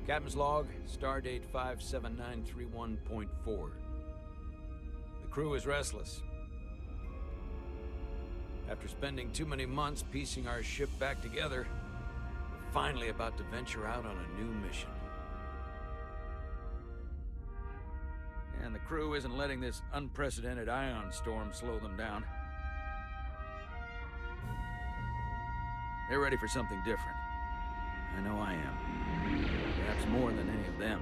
Captain's log, stardate 57931.4. The crew is restless. After spending too many months piecing our ship back together, we're finally about to venture out on a new mission. And the crew isn't letting this unprecedented ion storm slow them down. They're ready for something different. I know I am. Perhaps more than any of them.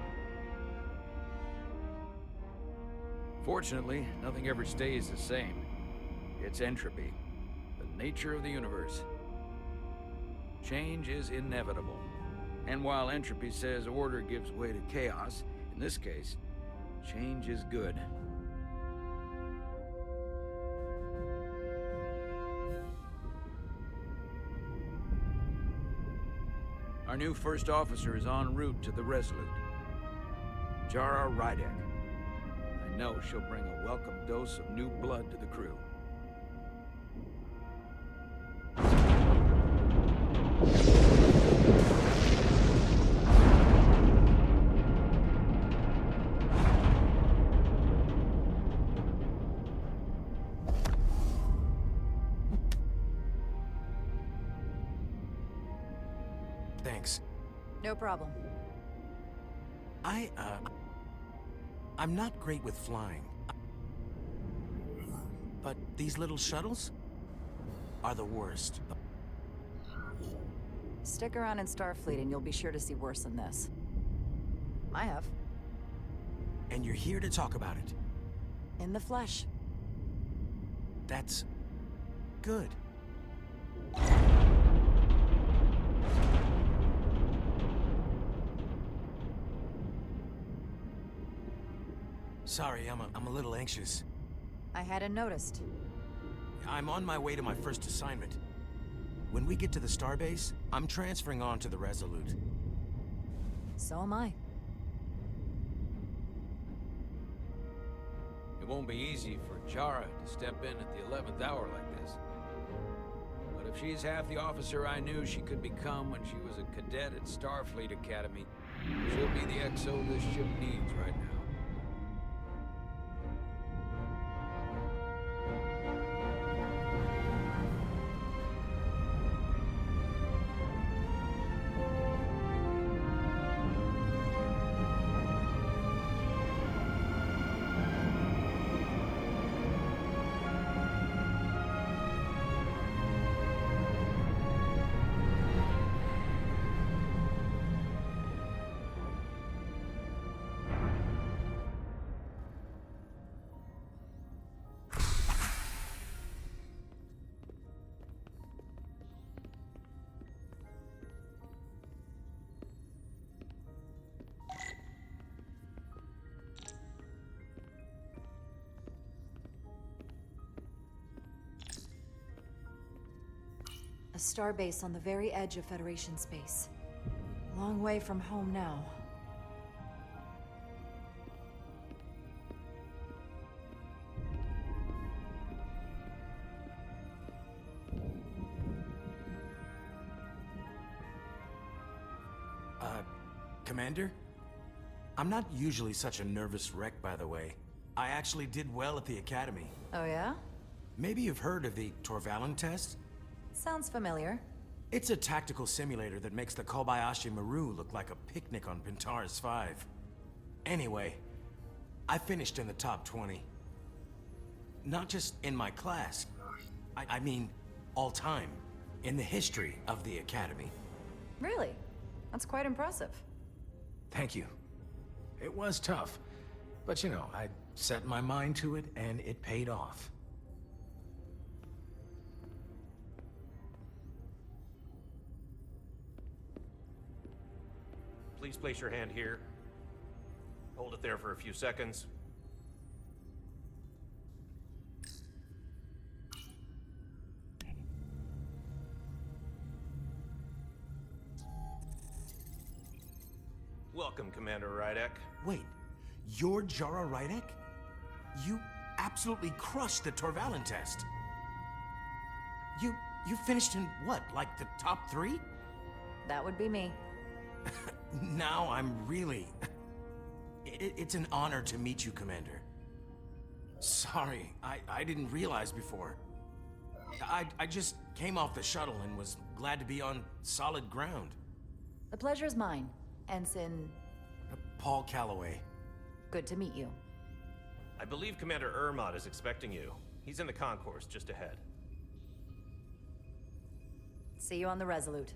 Fortunately, nothing ever stays the same. It's entropy, the nature of the universe. Change is inevitable. And while entropy says order gives way to chaos, in this case, change is good. Our new first officer is en route to the Resolute. Jara Rydek. I know she'll bring a welcome dose of new blood to the crew. Thanks. No problem. I'm not great with flying. But these little shuttles are the worst. Stick around in Starfleet and you'll be sure to see worse than this. I have. And you're here to talk about it. In the flesh. That's good. Sorry, I'm a little anxious. I hadn't noticed. I'm on my way to my first assignment. When we get to the starbase, I'm transferring on to the Resolute. So am I. It won't be easy for Jara to step in at the 11th hour like this. But if she's half the officer I knew she could become when she was a cadet at Starfleet Academy, she'll be the XO this ship needs right now. A starbase on the very edge of Federation space. Long way from home now. Commander? I'm not usually such a nervous wreck, by the way. I actually did well at the Academy. Oh yeah? Maybe you've heard of the Torvalin test? Sounds familiar. It's a tactical simulator that makes the Kobayashi Maru look like a picnic on Pintaris 5. Anyway, I finished in the top 20. Not just in my class. I mean, all time. In the history of the Academy. Really? That's quite impressive. Thank you. It was tough, but you know, I set my mind to it and it paid off. Please place your hand here. Hold it there for a few seconds. Welcome, Commander Rydek. Wait, you're Jara Rydek? You absolutely crushed the Torvalin test. You finished in what, like the top 3? That would be me. Now I'm really... It's an honor to meet you, Commander. Sorry, I didn't realize before. I just came off the shuttle and was glad to be on solid ground. The pleasure's mine, Ensign. Paul Calloway. Good to meet you. I believe Commander Ermot is expecting you. He's in the concourse just ahead. See you on the Resolute.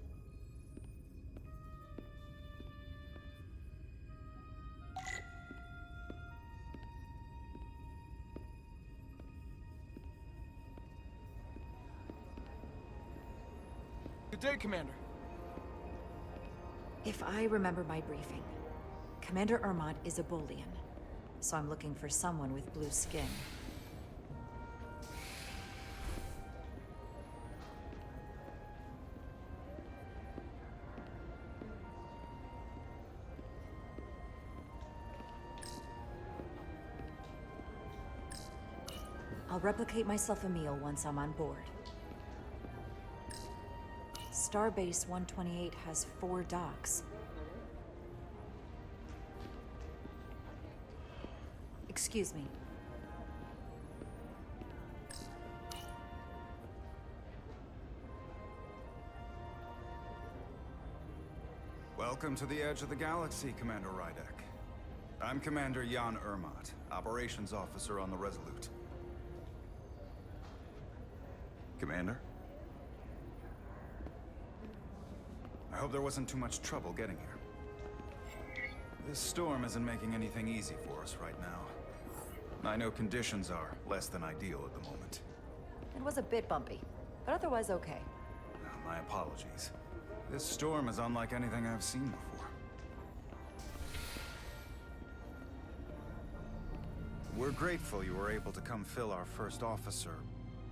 Good day, Commander. If I remember my briefing, Commander Ermot is a Bolian, so I'm looking for someone with blue skin. I'll replicate myself a meal once I'm on board. Starbase 128 has 4 docks. Excuse me. Welcome to the edge of the galaxy, Commander Rydek. I'm Commander Jan Ermot, Operations Officer on the Resolute. Commander? I hope there wasn't too much trouble getting here. This storm isn't making anything easy for us right now. I know conditions are less than ideal at the moment. It was a bit bumpy, but otherwise okay. My apologies. This storm is unlike anything I've seen before. We're grateful you were able to come fill our first officer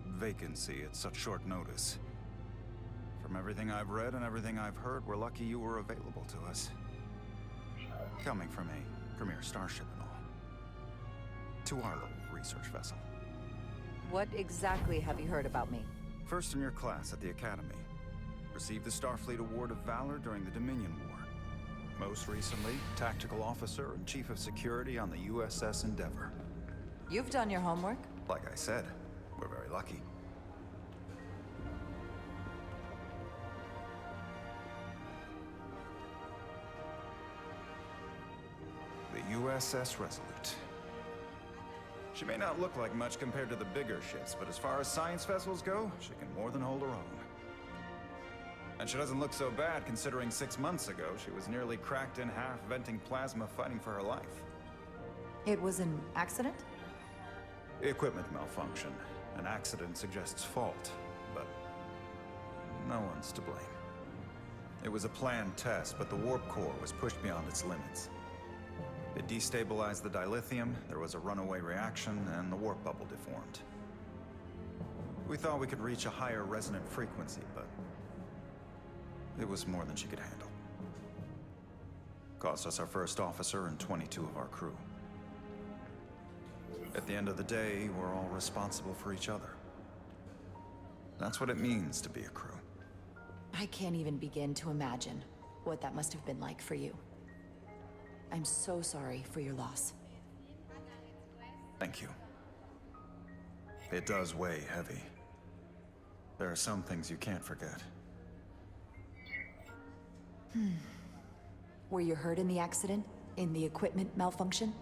vacancy at such short notice. From everything I've read and everything I've heard, we're lucky you were available to us. Coming from a premier starship and all. To our little research vessel. What exactly have you heard about me? First in your class at the Academy. Received the Starfleet Award of Valor during the Dominion War. Most recently, Tactical Officer and Chief of Security on the USS Endeavor. You've done your homework? Like I said, we're very lucky. The USS Resolute. She may not look like much compared to the bigger ships, but as far as science vessels go, she can more than hold her own. And she doesn't look so bad considering 6 months ago she was nearly cracked in half, venting plasma, fighting for her life. It was an accident? Equipment malfunction. An accident suggests fault, but no one's to blame. It was a planned test, but the warp core was pushed beyond its limits. It destabilized the dilithium, there was a runaway reaction, and the warp bubble deformed. We thought we could reach a higher resonant frequency, but it was more than she could handle. Cost us our first officer and 22 of our crew. At the end of the day, we're all responsible for each other. That's what it means to be a crew. I can't even begin to imagine what that must have been like for you. I'm so sorry for your loss. Thank you. It does weigh heavy. There are some things you can't forget. Were you hurt in the accident? In the equipment malfunction?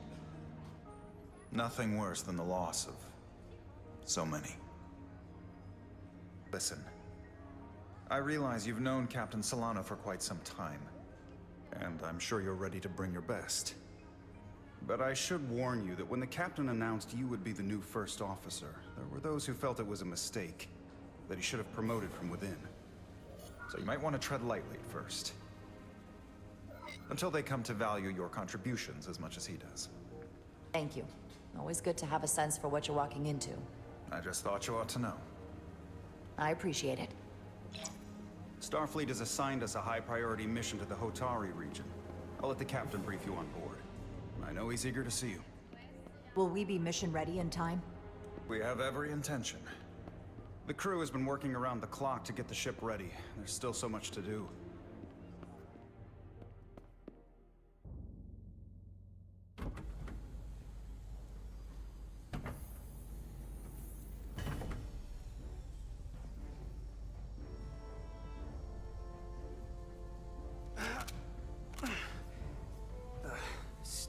Nothing worse than the loss of so many. Listen, I realize you've known Captain Solano for quite some time, and I'm sure you're ready to bring your best. But I should warn you that when the captain announced you would be the new first officer, there were those who felt it was a mistake, that he should have promoted from within. So you might want to tread lightly at first. Until they come to value your contributions as much as he does. Thank you. Always good to have a sense for what you're walking into. I just thought you ought to know. I appreciate it. Starfleet has assigned us a high-priority mission to the Hotari region. I'll let the captain brief you on board. I know he's eager to see you. Will we be mission ready in time? We have every intention. The crew has been working around the clock to get the ship ready. There's still so much to do.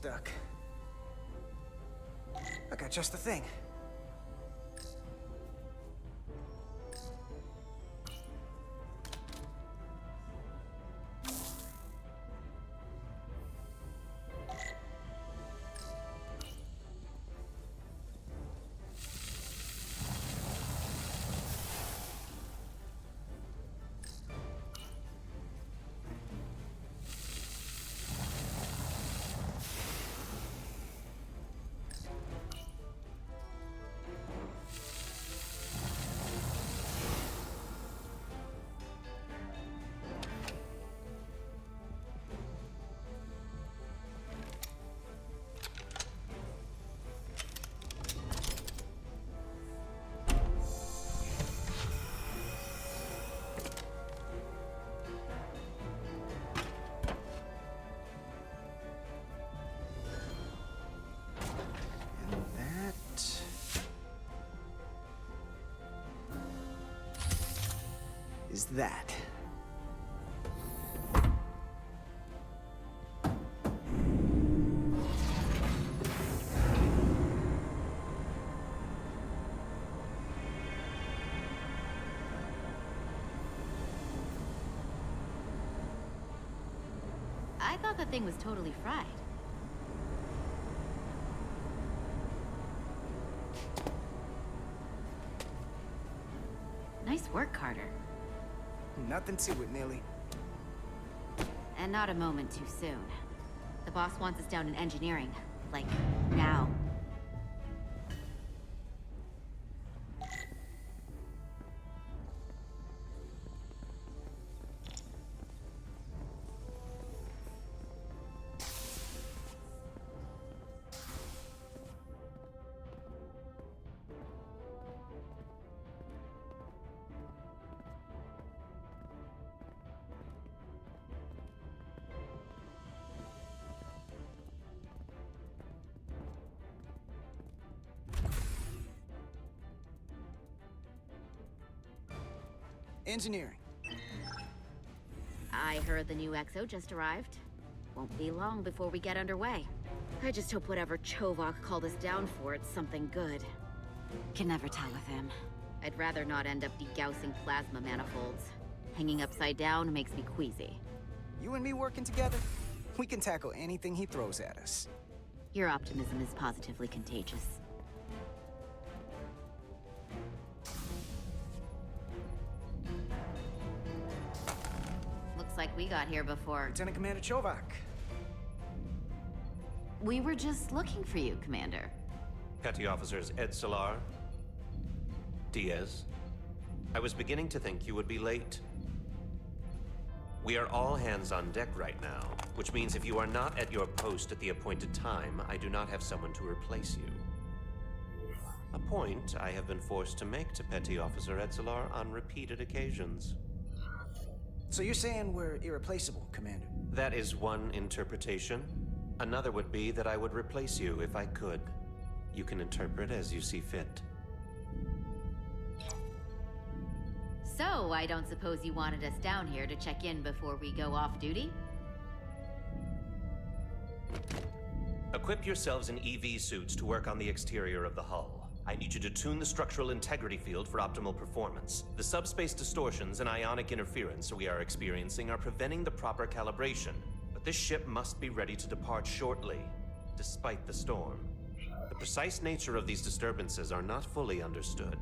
stuck. I got just the thing. Is that. I thought the thing was totally fried. Nice work, Carter. Nothing to it, Millie. And not a moment too soon. The boss wants us down in engineering. Like, now. Engineering. I heard the new XO just arrived. Won't be long before we get underway. I just hope whatever Chovak called us down for, it's something good. Can never tell with him. I'd rather not end up degaussing plasma manifolds. Hanging upside down makes me queasy. You and me working together, we can tackle anything he throws at us. Your optimism is positively contagious. Looks like we got here before. Lieutenant Commander Chovak. We were just looking for you, Commander. Petty Officers Ed Solar, Diaz. I was beginning to think you would be late. We are all hands on deck right now, which means if you are not at your post at the appointed time, I do not have someone to replace you. A point I have been forced to make to Petty Officer Etzelar on repeated occasions. So you're saying we're irreplaceable, Commander? That is one interpretation. Another would be that I would replace you if I could. You can interpret as you see fit. So, I don't suppose you wanted us down here to check in before we go off duty? Equip yourselves in EV suits to work on the exterior of the hull. I need you to tune the structural integrity field for optimal performance. The subspace distortions and ionic interference we are experiencing are preventing the proper calibration. But this ship must be ready to depart shortly, despite the storm. The precise nature of these disturbances are not fully understood.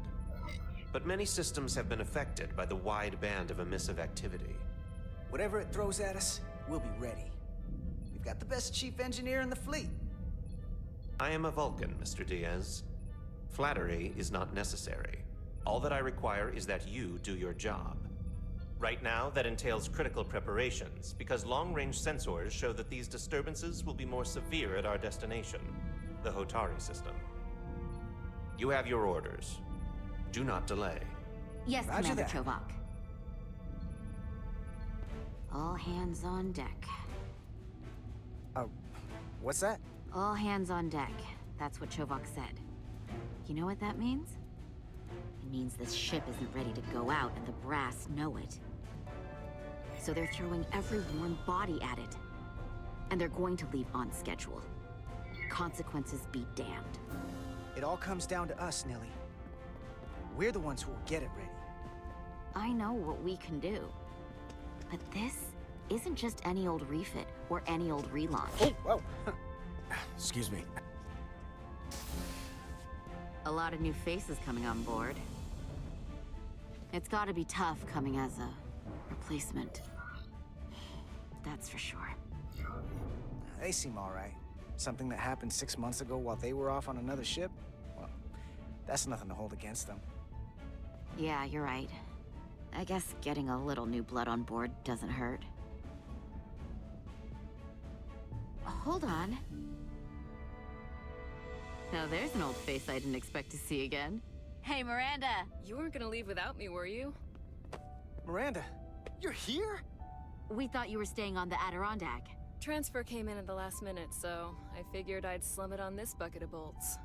But many systems have been affected by the wide band of emissive activity. Whatever it throws at us, we'll be ready. We've got the best chief engineer in the fleet. I am a Vulcan, Mr. Diaz. Flattery is not necessary. All that I require is that you do your job. Right now, that entails critical preparations, because long-range sensors show that these disturbances will be more severe at our destination, the Hotari system. You have your orders. Do not delay. Yes, Roger Commander that. Chovak. All hands on deck. What's that? All hands on deck. That's what Chovak said. You know what that means? It means this ship isn't ready to go out, and the brass know it. So they're throwing every warm body at it. And they're going to leave on schedule. Consequences be damned. It all comes down to us, Nelly. We're the ones who will get it ready. I know what we can do. But this isn't just any old refit or any old relaunch. Oh, whoa. Excuse me. A lot of new faces coming on board. It's gotta be tough coming as a replacement. That's for sure. They seem all right. Something that happened 6 months ago while they were off on another ship? Well, that's nothing to hold against them. Yeah, you're right. I guess getting a little new blood on board doesn't hurt. Hold on. Now there's an old face I didn't expect to see again. Hey, Miranda! You weren't gonna leave without me, were you? Miranda, you're here? We thought you were staying on the Adirondack. Transfer came in at the last minute, so I figured I'd slum it on this bucket of bolts.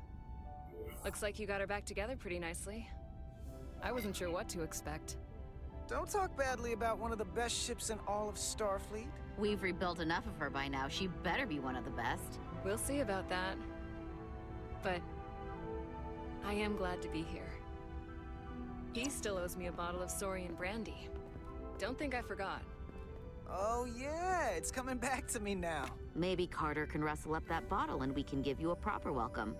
Looks like you got her back together pretty nicely. I wasn't sure what to expect. Don't talk badly about one of the best ships in all of Starfleet. We've rebuilt enough of her by now. She better be one of the best. We'll see about that. But I am glad to be here. He still owes me a bottle of Saurian brandy. Don't think I forgot. Oh yeah, it's coming back to me now. Maybe Carter can rustle up that bottle and we can give you a proper welcome.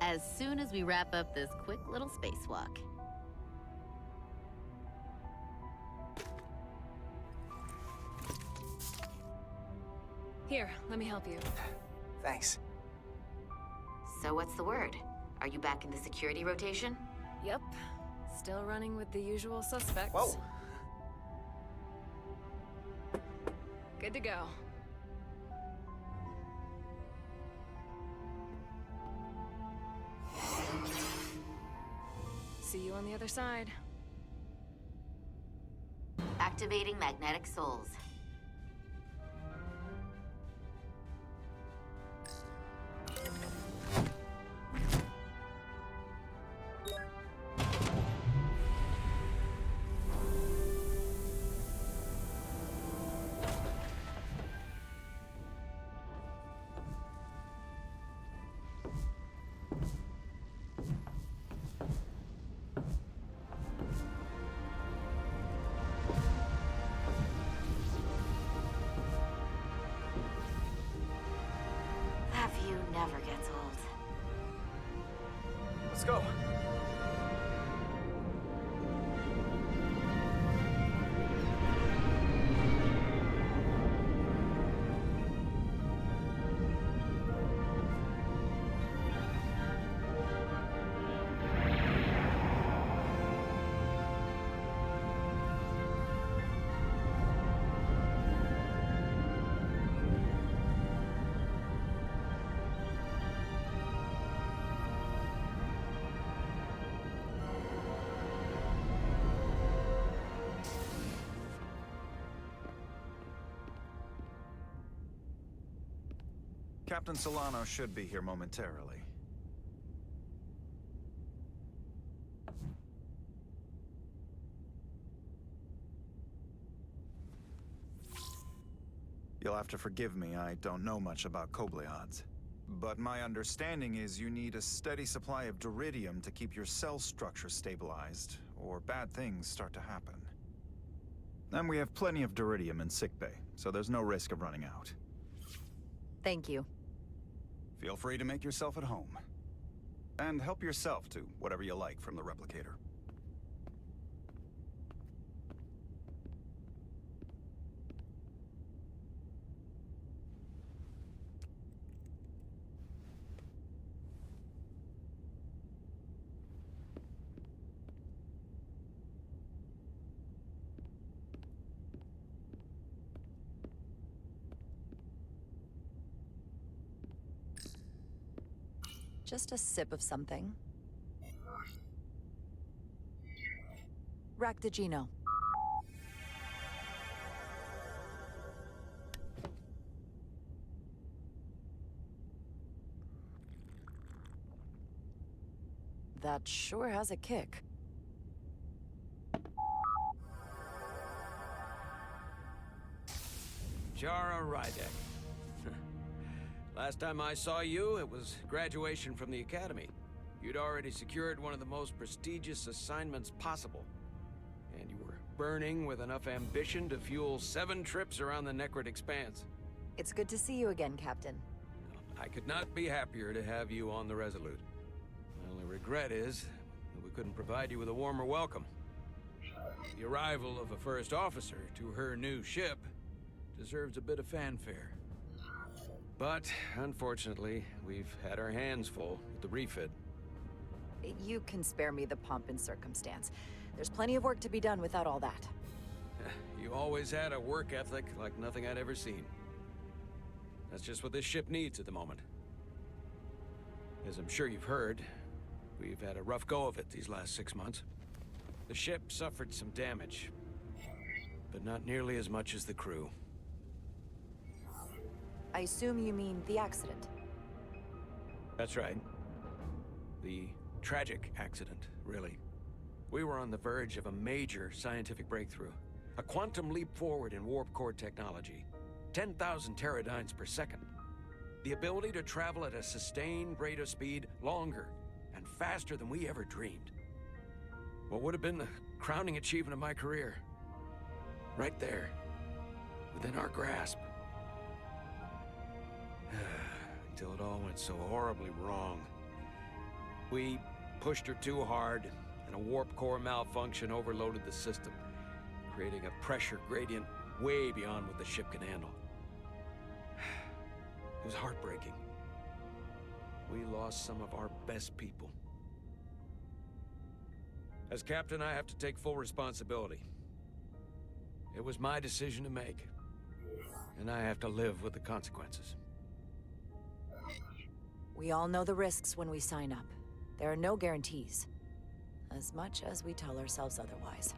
As soon as we wrap up this quick little spacewalk. Here, let me help you. Thanks. So what's the word? Are you back in the security rotation? Yep. Still running with the usual suspects. Whoa! Good to go. See you on the other side. Activating magnetic souls. That view never gets old. Let's go. Captain Solano should be here momentarily. You'll have to forgive me, I don't know much about Kobleods. But my understanding is you need a steady supply of duridium to keep your cell structure stabilized, or bad things start to happen. And we have plenty of duridium in sickbay, so there's no risk of running out. Thank you. Feel free to make yourself at home. And help yourself to whatever you like from the replicator. Just a sip of something. Rakdagino. That sure has a kick. Jara Rydek. Last time I saw you, it was graduation from the academy. You'd already secured one of the most prestigious assignments possible. And you were burning with enough ambition to fuel 7 trips around the Necrit Expanse. It's good to see you again, Captain. I could not be happier to have you on the Resolute. My only regret is that we couldn't provide you with a warmer welcome. The arrival of a first officer to her new ship deserves a bit of fanfare. But, unfortunately, we've had our hands full with the refit. You can spare me the pomp and circumstance. There's plenty of work to be done without all that. You always had a work ethic like nothing I'd ever seen. That's just what this ship needs at the moment. As I'm sure you've heard, we've had a rough go of it these last 6 months. The ship suffered some damage, but not nearly as much as the crew. I assume you mean the accident. That's right. The tragic accident, really. We were on the verge of a major scientific breakthrough. A quantum leap forward in warp core technology. 10,000 teradynes per second. The ability to travel at a sustained rate of speed longer and faster than we ever dreamed. What would have been the crowning achievement of my career. Right there, within our grasp. Until it all went so horribly wrong. We pushed her too hard, and a warp core malfunction overloaded the system, creating a pressure gradient way beyond what the ship can handle. It was heartbreaking. We lost some of our best people. As captain, I have to take full responsibility. It was my decision to make, and I have to live with the consequences. We all know the risks when we sign up. There are no guarantees. As much as we tell ourselves otherwise.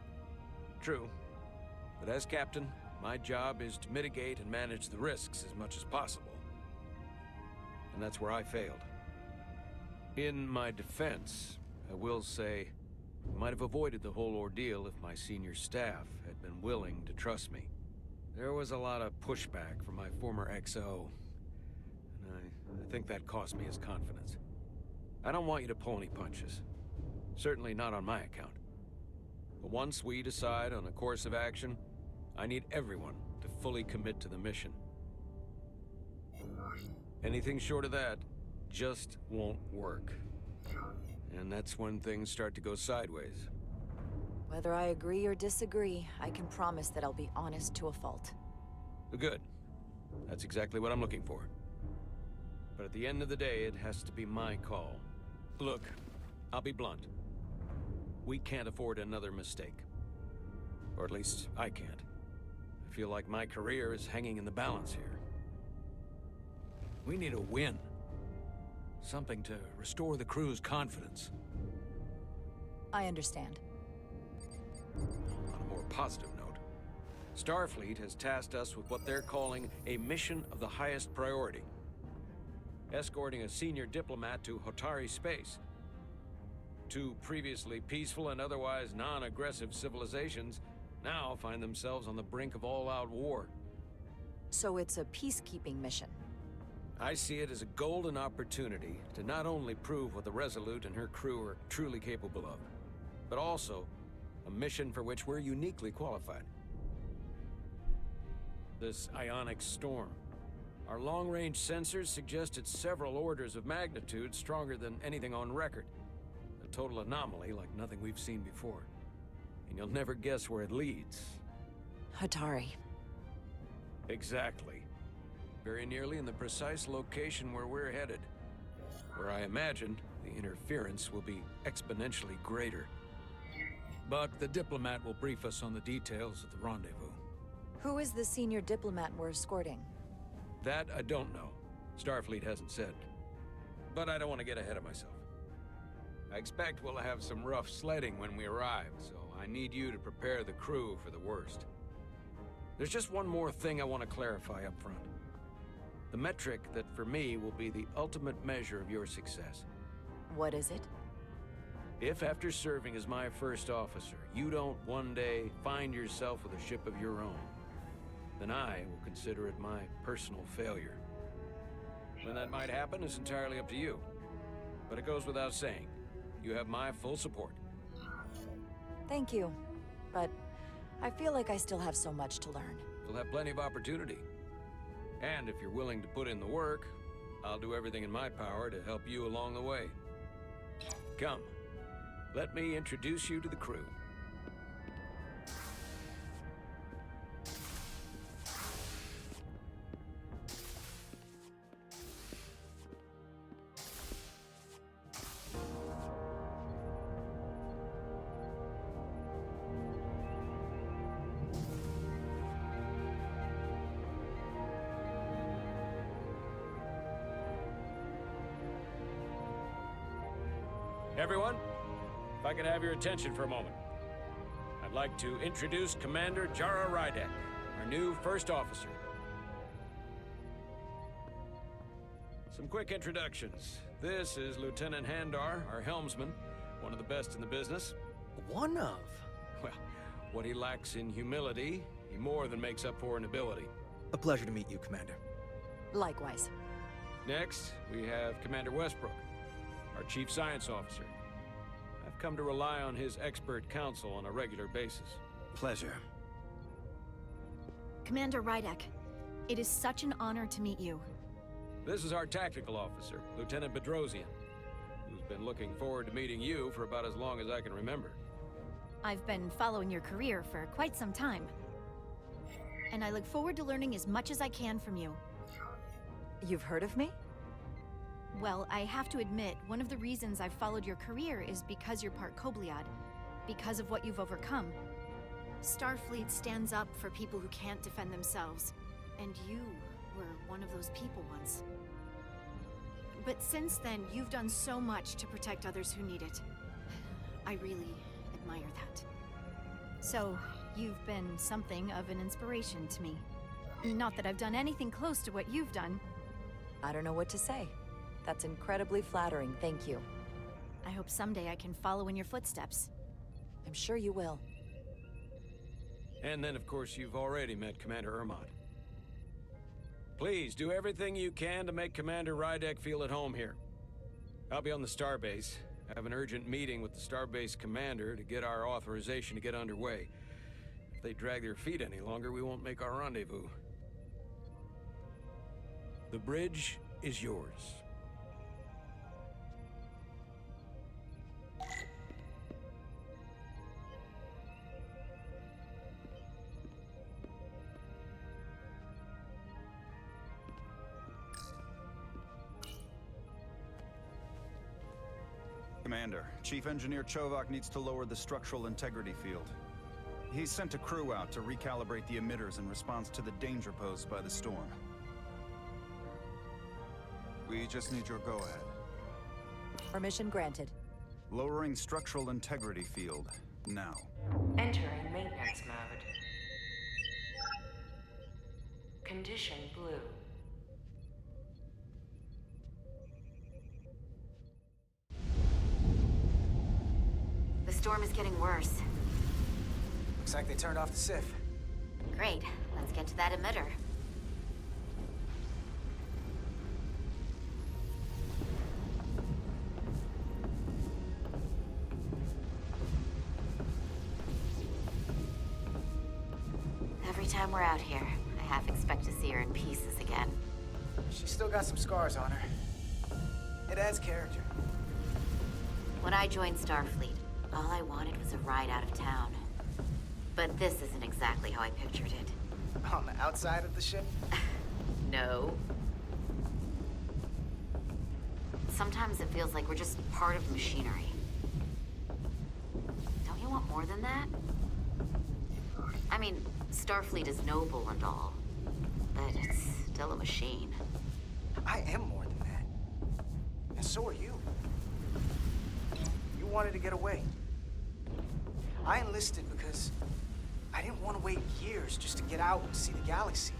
True. But as captain, my job is to mitigate and manage the risks as much as possible. And that's where I failed. In my defense, I will say, I might have avoided the whole ordeal if my senior staff had been willing to trust me. There was a lot of pushback from my former XO, and I think that cost me his confidence. I don't want you to pull any punches. Certainly not on my account. But once we decide on a course of action, I need everyone to fully commit to the mission. Anything short of that just won't work. And that's when things start to go sideways. Whether I agree or disagree, I can promise that I'll be honest to a fault. Good. That's exactly what I'm looking for. But at the end of the day, it has to be my call. Look, I'll be blunt. We can't afford another mistake. Or at least, I can't. I feel like my career is hanging in the balance here. We need a win. Something to restore the crew's confidence. I understand. On a more positive note, Starfleet has tasked us with what they're calling a mission of the highest priority. Escorting a senior diplomat to Hotari space. 2 previously peaceful and otherwise non-aggressive civilizations now find themselves on the brink of all-out war. So it's a peacekeeping mission. I see it as a golden opportunity to not only prove what the Resolute and her crew are truly capable of, but also a mission for which we're uniquely qualified. This ionic storm. Our long-range sensors suggest it's several orders of magnitude stronger than anything on record. A total anomaly like nothing we've seen before. And you'll never guess where it leads. Hatari. Exactly. Very nearly in the precise location where we're headed. Where I imagine the interference will be exponentially greater. But the diplomat will brief us on the details of the rendezvous. Who is the senior diplomat we're escorting? That I don't know. Starfleet hasn't said. But I don't want to get ahead of myself. I expect we'll have some rough sledding when we arrive, so I need you to prepare the crew for the worst. There's just one more thing I want to clarify up front. The metric that for me will be the ultimate measure of your success. What is it? If after serving as my first officer, you don't one day find yourself with a ship of your own, then I will consider it my personal failure. When that might happen is entirely up to you. But it goes without saying, you have my full support. Thank you. But I feel like I still have so much to learn. You'll have plenty of opportunity. And if you're willing to put in the work, I'll do everything in my power to help you along the way. Come, let me introduce you to the crew. Everyone, if I could have your attention for a moment. I'd like to introduce Commander Jara Rydek, our new first officer. Some quick introductions. This is Lieutenant Handar, our helmsman, one of the best in the business. One of? Well, what he lacks in humility, he more than makes up for in ability. A pleasure to meet you, Commander. Likewise. Next, we have Commander Westbrook, our Chief Science Officer. I've come to rely on his expert counsel on a regular basis. Pleasure. Commander Rydek, it is such an honor to meet you. This is our Tactical Officer, Lieutenant Bedrosian, who's been looking forward to meeting you for about as long as I can remember. I've been following your career for quite some time. And I look forward to learning as much as I can from you. You've heard of me? Well, I have to admit, one of the reasons I've followed your career is because you're part Kobliad, because of what you've overcome. Starfleet stands up for people who can't defend themselves, and you were one of those people once. But since then, you've done so much to protect others who need it. I really admire that. So, you've been something of an inspiration to me. Not that I've done anything close to what you've done. I don't know what to say. That's incredibly flattering, thank you. I hope someday I can follow in your footsteps. I'm sure you will. And then, of course, you've already met Commander Ermont. Please, do everything you can to make Commander Rydek feel at home here. I'll be on the starbase. I have an urgent meeting with the starbase commander to get our authorization to get underway. If they drag their feet any longer, we won't make our rendezvous. The bridge is yours. Commander, Chief Engineer Chovak needs to lower the structural integrity field. He's sent a crew out to recalibrate the emitters in response to the danger posed by the storm. We just need your go-ahead. Permission granted. Lowering structural integrity field, now. Entering maintenance mode. Condition blue. The storm is getting worse. Looks like they turned off the SIF. Great. Let's get to that emitter. Every time we're out here, I half expect to see her in pieces again. She's still got some scars on her. It adds character. When I joined Starfleet, all I wanted was a ride out of town. But this isn't exactly how I pictured it. On the outside of the ship? No. Sometimes it feels like we're just part of machinery. Don't you want more than that? I mean, Starfleet is noble and all, but it's still a machine. I am more than that. And so are you. You wanted to get away. I enlisted because I didn't want to wait years just to get out and see the galaxy.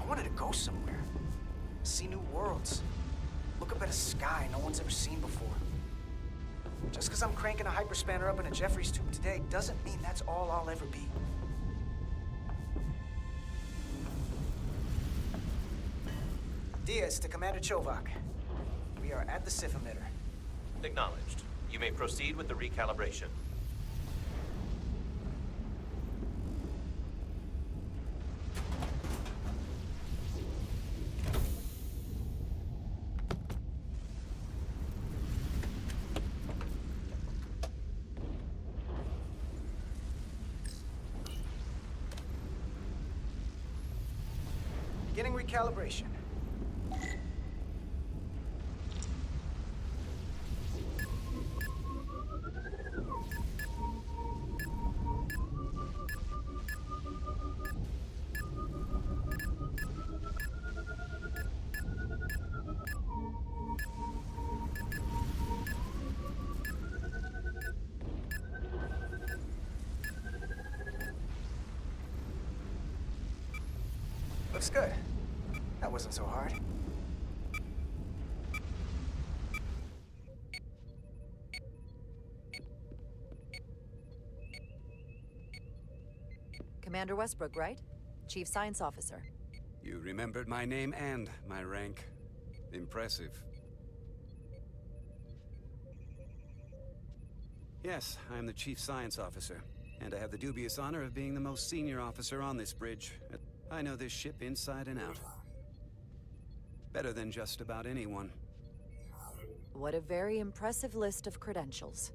I wanted to go somewhere, see new worlds, look up at a sky no one's ever seen before. Just because I'm cranking a hyperspanner up in a Jeffries tube today doesn't mean that's all I'll ever be. Diaz to Commander Chovak. We are at the Sif emitter. Acknowledged. You may proceed with the recalibration. Beginning recalibration. Looks good. That wasn't so hard. Commander Westbrook, right? Chief Science Officer. You remembered my name and my rank. Impressive. Yes, I am the Chief Science Officer, and I have the dubious honor of being the most senior officer on this bridge. I know this ship inside and out. Better than just about anyone. What a very impressive list of credentials.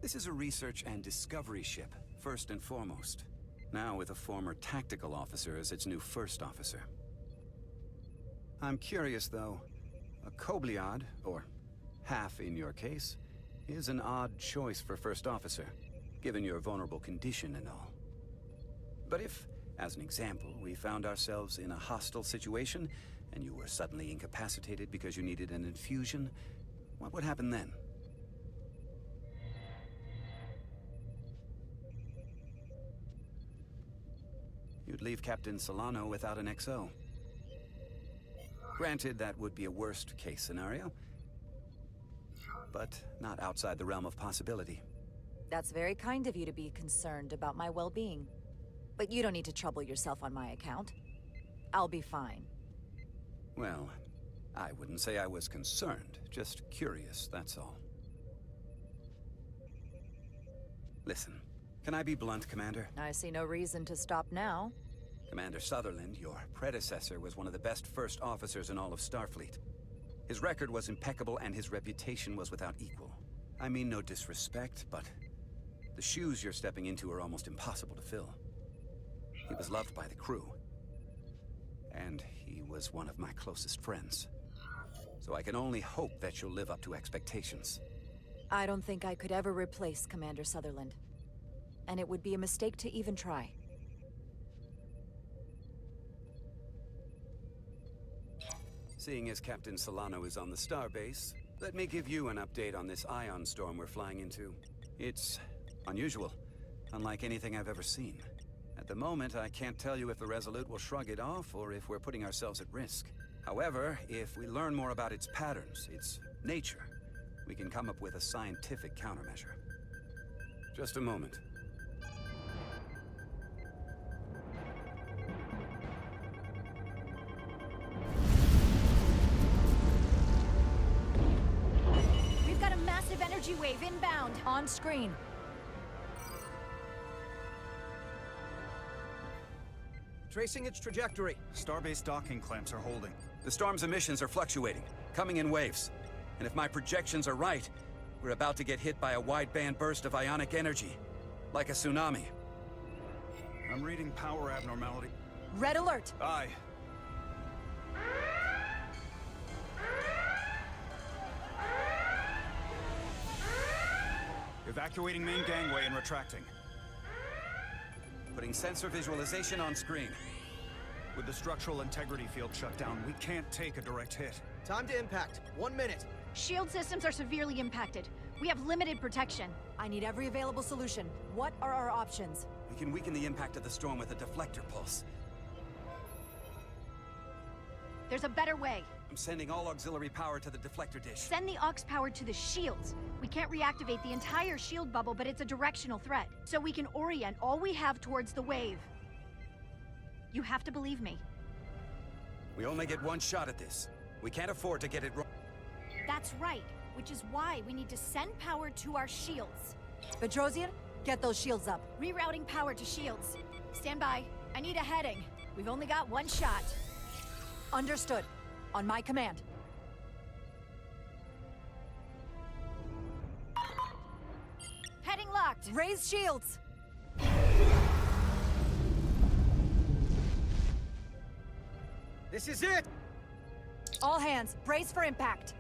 This is a research and discovery ship, first and foremost. Now with a former tactical officer as its new first officer. I'm curious, though. A Kobliad, or half in your case, is an odd choice for first officer, given your vulnerable condition and all. But if, as an example, we found ourselves in a hostile situation, and you were suddenly incapacitated because you needed an infusion, what would happen then? You'd leave Captain Solano without an XO. Granted, that would be a worst-case scenario, but not outside the realm of possibility. That's very kind of you to be concerned about my well-being. But you don't need to trouble yourself on my account. I'll be fine. Well, I wouldn't say I was concerned, just curious, that's all. Listen, can I be blunt, Commander? I see no reason to stop now. Commander Sutherland, your predecessor, was one of the best first officers in all of Starfleet. His record was impeccable and his reputation was without equal. I mean no disrespect, but the shoes you're stepping into are almost impossible to fill. He was loved by the crew. And he was one of my closest friends. So I can only hope that you'll live up to expectations. I don't think I could ever replace Commander Sutherland. And it would be a mistake to even try. Seeing as Captain Solano is on the starbase, let me give you an update on this ion storm we're flying into. It's unusual, unlike anything I've ever seen. At the moment, I can't tell you if the Resolute will shrug it off or if we're putting ourselves at risk. However, if we learn more about its patterns, its nature, we can come up with a scientific countermeasure. Just a moment. We've got a massive energy wave inbound. On screen. Tracing its trajectory. Starbase docking clamps are holding. The storm's emissions are fluctuating, coming in waves. And if my projections are right, we're about to get hit by a wide-band burst of ionic energy. Like a tsunami. I'm reading power abnormality. Red alert! Aye. Evacuating main gangway and retracting. Putting sensor visualization on screen. With the structural integrity field shut down, we can't take a direct hit. Time to impact. 1 minute. Shield systems are severely impacted. We have limited protection. I need every available solution. What are our options? We can weaken the impact of the storm with a deflector pulse. There's a better way. I'm sending all auxiliary power to the deflector dish. Send the aux power to the shields. We can't reactivate the entire shield bubble, but it's a directional threat. So we can orient all we have towards the wave. You have to believe me. We only get one shot at this. We can't afford to get it wrong. That's right, which is why we need to send power to our shields. Petrosian, get those shields up. Rerouting power to shields. Stand by. I need a heading. We've only got one shot. Understood. On my command. Heading locked. Raise shields! This is it! All hands, brace for impact.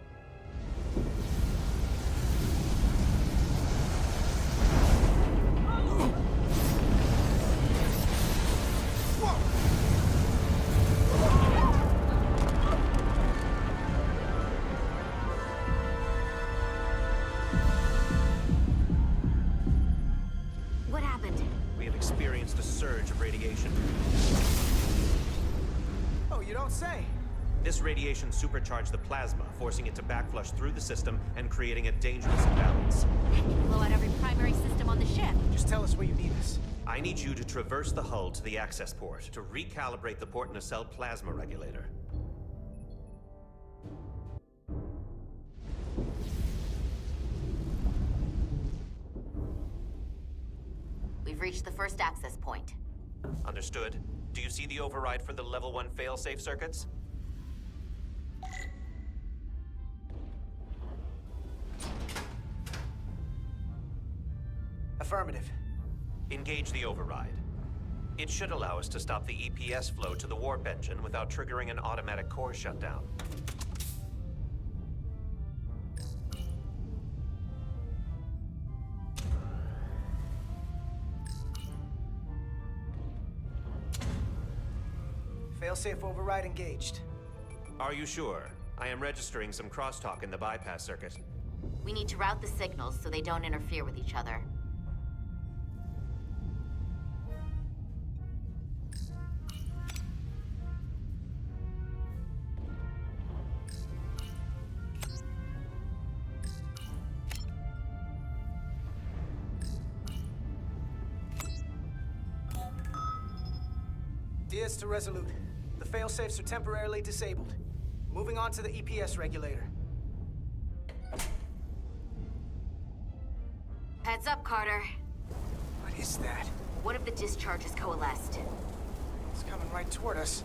What happened? We have experienced a surge of radiation. Oh, you don't say. This radiation supercharged the plasma, forcing it to backflush through the system and creating a dangerous imbalance. Blow out every primary system on the ship. Just tell us where you need us. I need you to traverse the hull to the access port to recalibrate the port nacelle plasma regulator. We've reached the first access point. Understood. Do you see the override for the level 1 failsafe circuits? Affirmative. Engage the override. It should allow us to stop the EPS flow to the warp engine without triggering an automatic core shutdown. Failsafe override engaged. Are you sure? I am registering some crosstalk in the bypass circuit. We need to route the signals so they don't interfere with each other. Diaz to Resolute. The failsafes are temporarily disabled. Moving on to the EPS regulator. Heads up, Carter. What is that? One of the discharges coalesced. It's coming right toward us.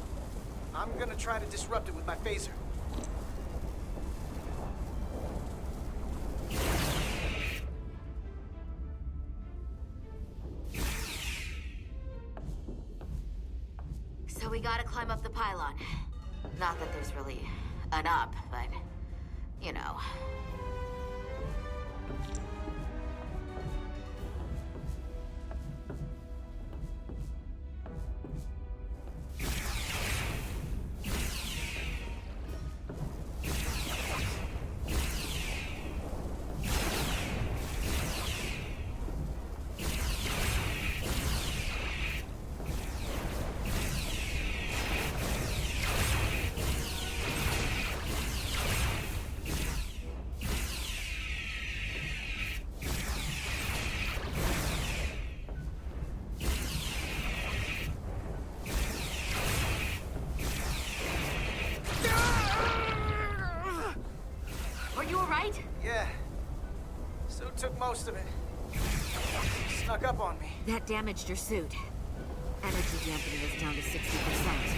I'm gonna try to disrupt it with my phaser. So we gotta climb up the pylon. Not that there's really an up, but, you know. Yeah. So took most of it. Snuck up on me. That damaged your suit. Energy dampening is down to 60%.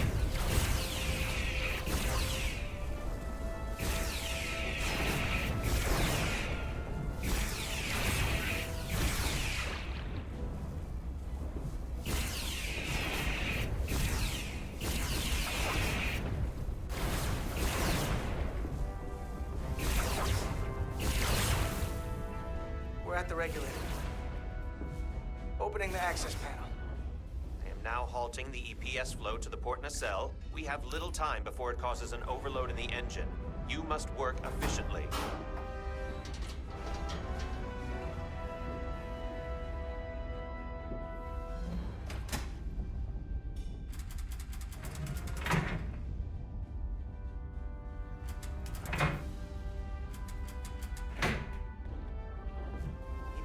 We're at the regulator. Opening the access panel. I am now halting the EPS flow to the port nacelle. We have little time before it causes an overload in the engine. You must work efficiently.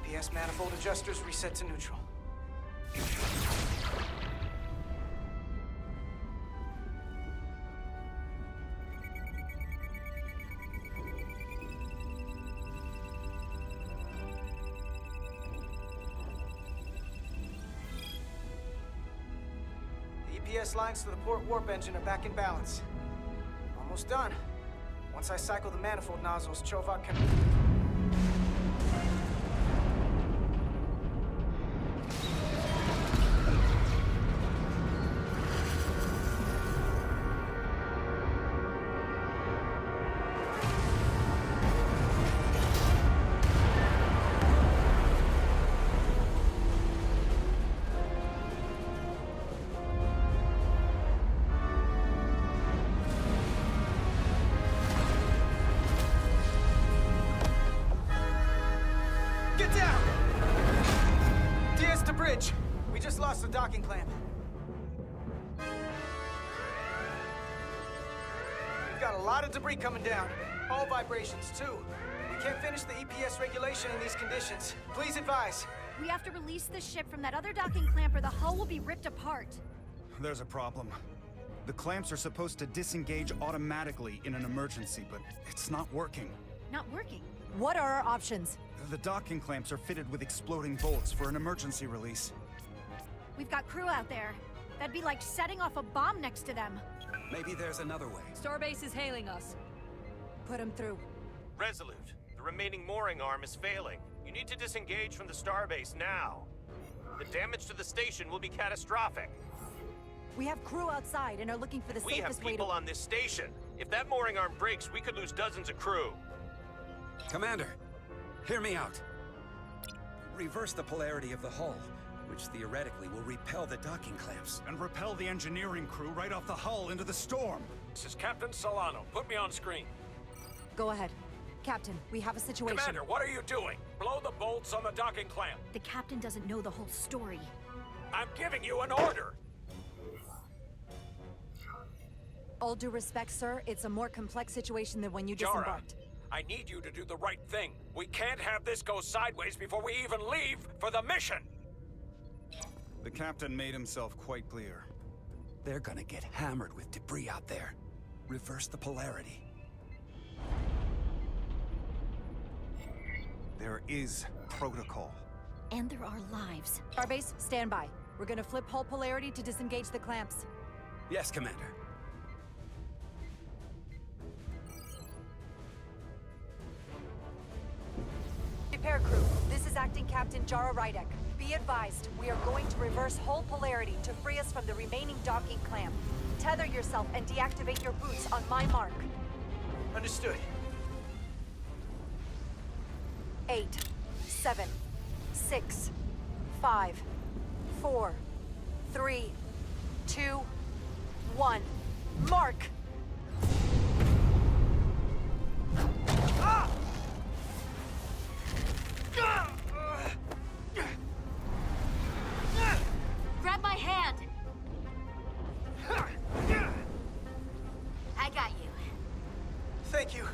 EPS manifold adjusters reset to neutral. EPS lines to the port warp engine are back in balance. Almost done. Once I cycle the manifold nozzles, Chovak can... Get down! Diaz to bridge. We just lost the docking clamp. We've got a lot of debris coming down. All vibrations, too. We can't finish the EPS regulation in these conditions. Please advise. We have to release the ship from that other docking clamp or the hull will be ripped apart. There's a problem. The clamps are supposed to disengage automatically in an emergency, but it's not working. Not working. What are our options? The docking clamps are fitted with exploding bolts for an emergency release. We've got crew out there. That'd be like setting off a bomb next to them. Maybe there's another way. Starbase is hailing us. Put him through. Resolute, the remaining mooring arm is failing. You need to disengage from the starbase now. The damage to the station will be catastrophic. We have crew outside and are looking for the We have safest way to... people on this station. If that mooring arm breaks, we could lose dozens of crew. Commander, hear me out. Reverse the polarity of the hull, which theoretically will repel the docking clamps. And repel the engineering crew right off the hull into the storm. This is Captain Solano. Put me on screen. Go ahead. Captain, we have a situation. Commander, what are you doing? Blow the bolts on the docking clamp. The captain doesn't know the whole story. I'm giving you an order. All due respect, sir, it's a more complex situation than when you Jara, disembarked. I need you to do the right thing. We can't have this go sideways before we even leave for the mission. The captain made himself quite clear. They're gonna get hammered with debris out there. Reverse the polarity. There is protocol. And there are lives. Starbase, stand by. We're gonna flip hull polarity to disengage the clamps. Yes, Commander. Repair crew, this is Acting Captain Jara Rydek. Be advised, we are going to reverse hull polarity to free us from the remaining docking clamp. Tether yourself and deactivate your boots on my mark. Understood. 8, 7, 6, 5, 4, 3, 2, 1. Mark! Ah! Grab my hand! I got you. Thank you.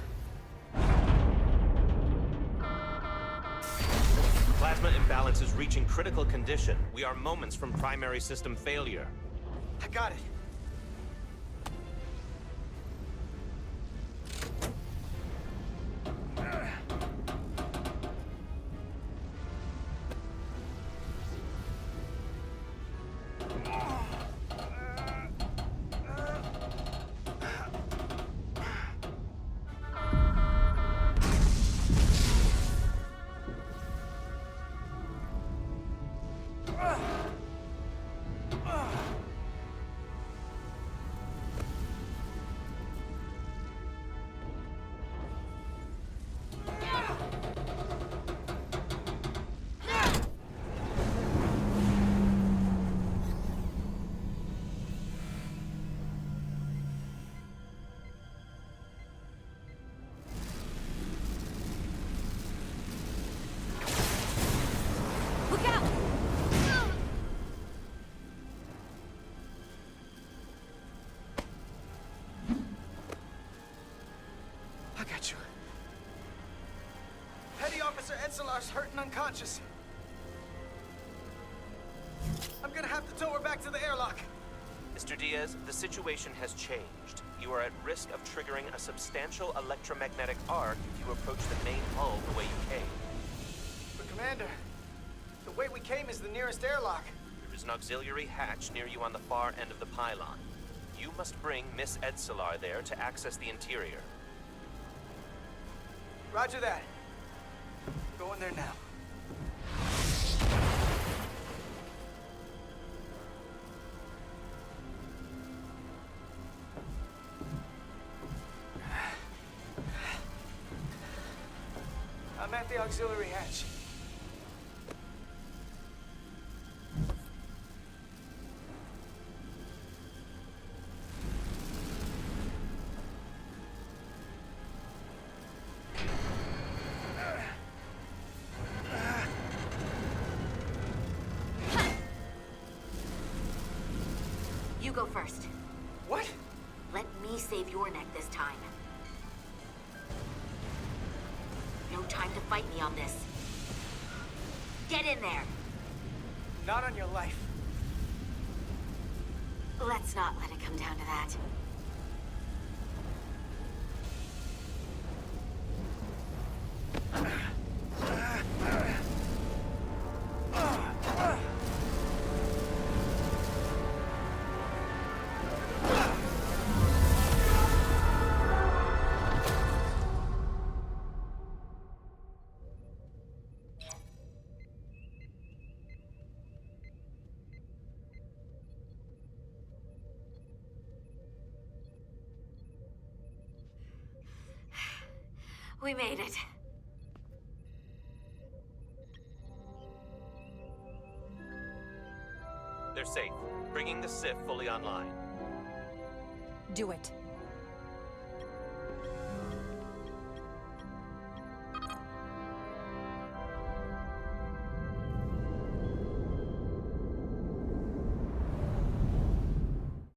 Plasma imbalance is reaching critical condition. We are moments from primary system failure. I got it. Look out! I got you. Petty Officer Etzelar's hurt and unconscious. I'm gonna have to tow her back to the airlock. Mr. Diaz, the situation has changed. You are at risk of triggering a substantial electromagnetic arc if you approach the main hull the way you came. But Commander, the way we came is the nearest airlock. There's an auxiliary hatch near you on the far end of the pylon. You must bring Miss Edsolar there to access the interior. Roger that. Go in there now. I'm at the auxiliary hatch. You go first. What? Let me save your neck this time. No time to fight me on this. Get in there! Not on your life. Let's not let it come down to that. We made it. They're safe, bringing the Sif fully online. Do it.